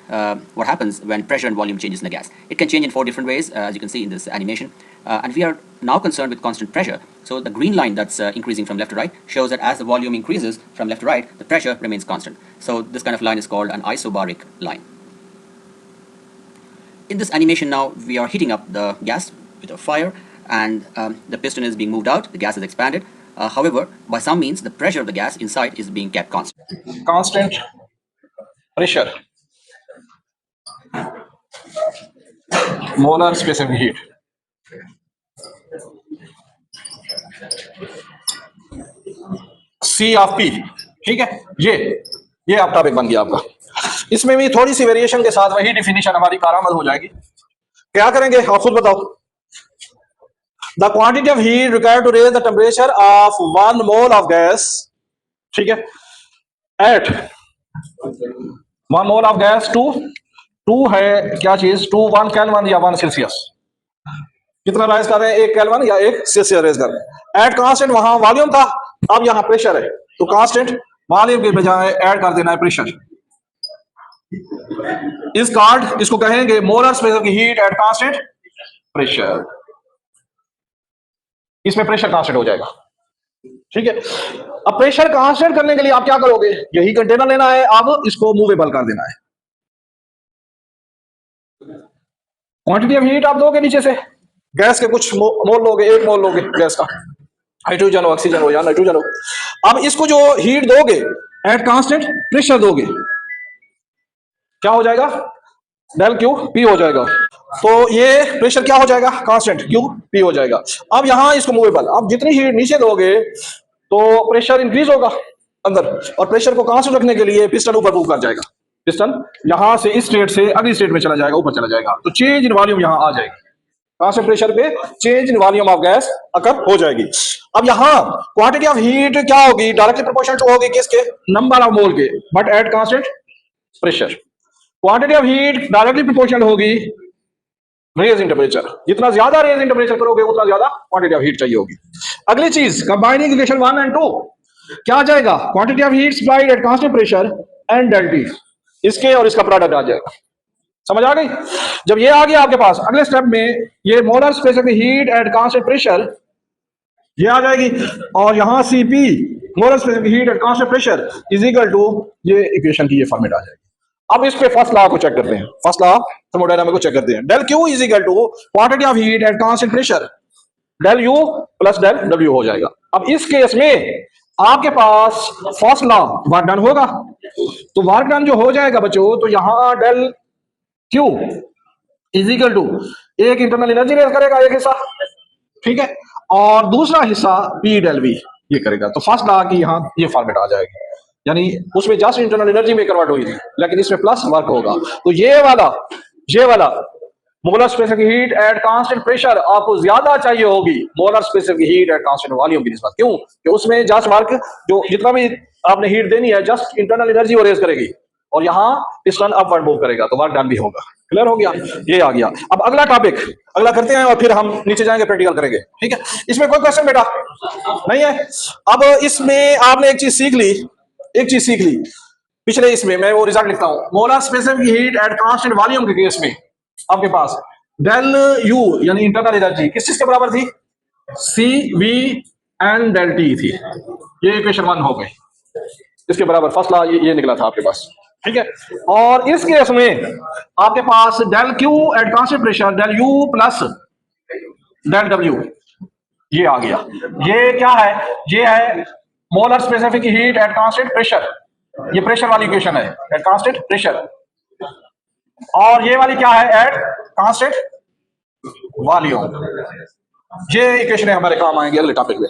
what happens when pressure and volume changes in the gas. It can change in 4 different ways, as you can see in this animation. And we are now concerned with constant pressure. So the green line that's increasing from left to right shows that as the volume increases from left to right, the pressure remains constant. So this kind of line is called an isobaric line. In this animation now, we are heating up the gas with a fire, and the piston is being moved out, the gas is expanded. However, by some means, the pressure of the gas inside is being kept constant. Constant pressure, molar specific heat. C of P, ठीक है। ये आप topic बन गया आपका। इसमें भी थोड़ी सी वेरिएशन के साथ वही डिफिनीशन हमारी कारआमद हो जाएगी। क्या करेंगे आप खुद बताओ। The quantity of heat required to raise the temperature of 1 mole of gas, ठीक है, at 1 mole of gas to है क्या चीज, 1 केल्विन या 1 सेल्सियस। कितना राइज कर रहे हैं, 1 केल्विन या 1 सेल्सियस रेज कर रहे हैं। एट कांस्टेंट वहां वॉल्यूम था, अब यहां प्रेशर है, तो कांस्टेंट वॉल्यूम के बजाय ऐड कर देना है प्रेशर। इस कार्ड इसको कहेंगे molar specific heat at constant pressure. इसमें प्रेशर कांस्टेंट हो जाएगा, ठीक है। अब प्रेशर कांस्टेंट करने के लिए आप क्या करोगे, यही कंटेनर लेना है, अब इसको मूवेबल कर देना है। क्वांटिटी ऑफ हीट आप दोगे नीचे से, गैस के कुछ मोल लोगे, 1 मोल लोगे गैस का, हाइड्रोजन हो, ऑक्सीजन हो या नाइट्रोजन हो। अब इसको जो हीट दोगे एट कांस्टेंट प्रेशर दोगे, क्या हो जाएगा, डेल क्यू पी हो जाएगा। तो ये प्रेशर क्या हो जाएगा, कांस्टेंट क्यू पी हो जाएगा। अब यहां इसको मूवेबल, अब जितनी हीट नीचे दोगे तो प्रेशर इंक्रीज होगा अंदर, और प्रेशर को कांस्टेंट रखने के लिए पिस्टन ऊपर मूव कर जाएगा। पिस्टन यहां से इस स्टेट से अगली स्टेट में चला जाएगा, ऊपर चला जाएगा, तो चेंज इन वॉल्यूम यहां आ जाएगी। कांस्टेंट प्रेशर पे change in volume of gas occur हो जाएगी। अब यहां क्वांटिटी ऑफ हीट क्या होगी, डायरेक्टली प्रोपोर्शनल टू होगी किसके, नंबर ऑफ मोल के, but at constant pressure. Quantity of heat directly proportional होगी रेज इन टेम्परेचर, जितना ज्यादा रेज इन टेम्परेचर करोगे उतना ज्यादा क्वांटिटी ऑफ हीट चाहिए होगी। अगली चीज कंबाइनिंग इक्वेशन 1 और 2 क्या आ जाएगा, quantity of heat supplied at constant pressure and del T, इसके और इसका प्रोडक्ट आ जाएगा। समझ आ गई। जब ये आ गया आपके पास, अगले स्टेप में ये molar specific heat at constant pressure ये आ जाएगी, और यहां CP molar specific heat at constant pressure is equal to ये इक्वेशन की ये फॉर्मेट आ जाएगी। अब इस पे फर्स्ट लॉ को चेक करते हैं, फर्स्ट लॉ थर्मोडायनामिक को चेक करते हैं। Del Q is equal to quantity of heat at constant pressure del U plus del W हो जाएगा। अब इस केस में आपके पास फर्स्ट लॉ वर्क डन होगा, तो वर्क डन जो हो जाएगा बच्चों, तो यहां del Q is equal to एक इंटरनल एनर्जी रेज करेगा एक हिस्सा, ठीक है, और दूसरा हिस्सा पी डेल वी ये करेगा। तो फर्स्ट लॉ की यहां ये फॉर्मेट आ जाएगी, यानी उसमें जस्ट इंटरनल एनर्जी में कन्वर्ट हुई थी, लेकिन इसमें प्लस वर्क होगा। तो ये वाला molar specific heat at constant pressure आपको ज्यादा चाहिए होगी molar specific heat at constant volume की निस्बत। क्यों, कि उसमें जस्ट वर्क जो जितना भी आपने हीट देनी है जस्ट इंटरनल एनर्जी वो रेज करेगी, और यहां पिस्टन अपवर्ड मूव करेगा, तो वर्क डन भी होगा। क्लियर हो गया, ये आ गया। अब अगला टॉपिक अगला करते हैं, और फिर हम नीचे जाएंगे प्रैक्टिकल करेंगे, ठीक है। इसमें कोई क्वेश्चन बेटा नहीं है। अब इसमें आपने एक चीज सीख ली पिछले इसमें, मैं वो रिजल्ट लिखता हूं। Molar specific heat at constant volume के केस में आपके पास डेल यू यानी इंटरनल एनर्जी किस चीज के बराबर थी, सी वी एंड डेल टी थी। ये इक्वेशन 1 हो गई, इसके बराबर फर्स्ट लॉ ये निकला था आपके पास, ठीक है। और इस केस में आपके पास del Q at constant pressure del U plus del W ये आ गया। ये क्या है, ये है molar specific heat at constant pressure, ये प्रेशर वाली इक्वेशन है एट कांस्टेंट प्रेशर, और ये वाली क्या है, एट कांस्टेंट वॉल्यूम। ये इक्वेशन हमारे काम आएंगे अगले टॉपिक में।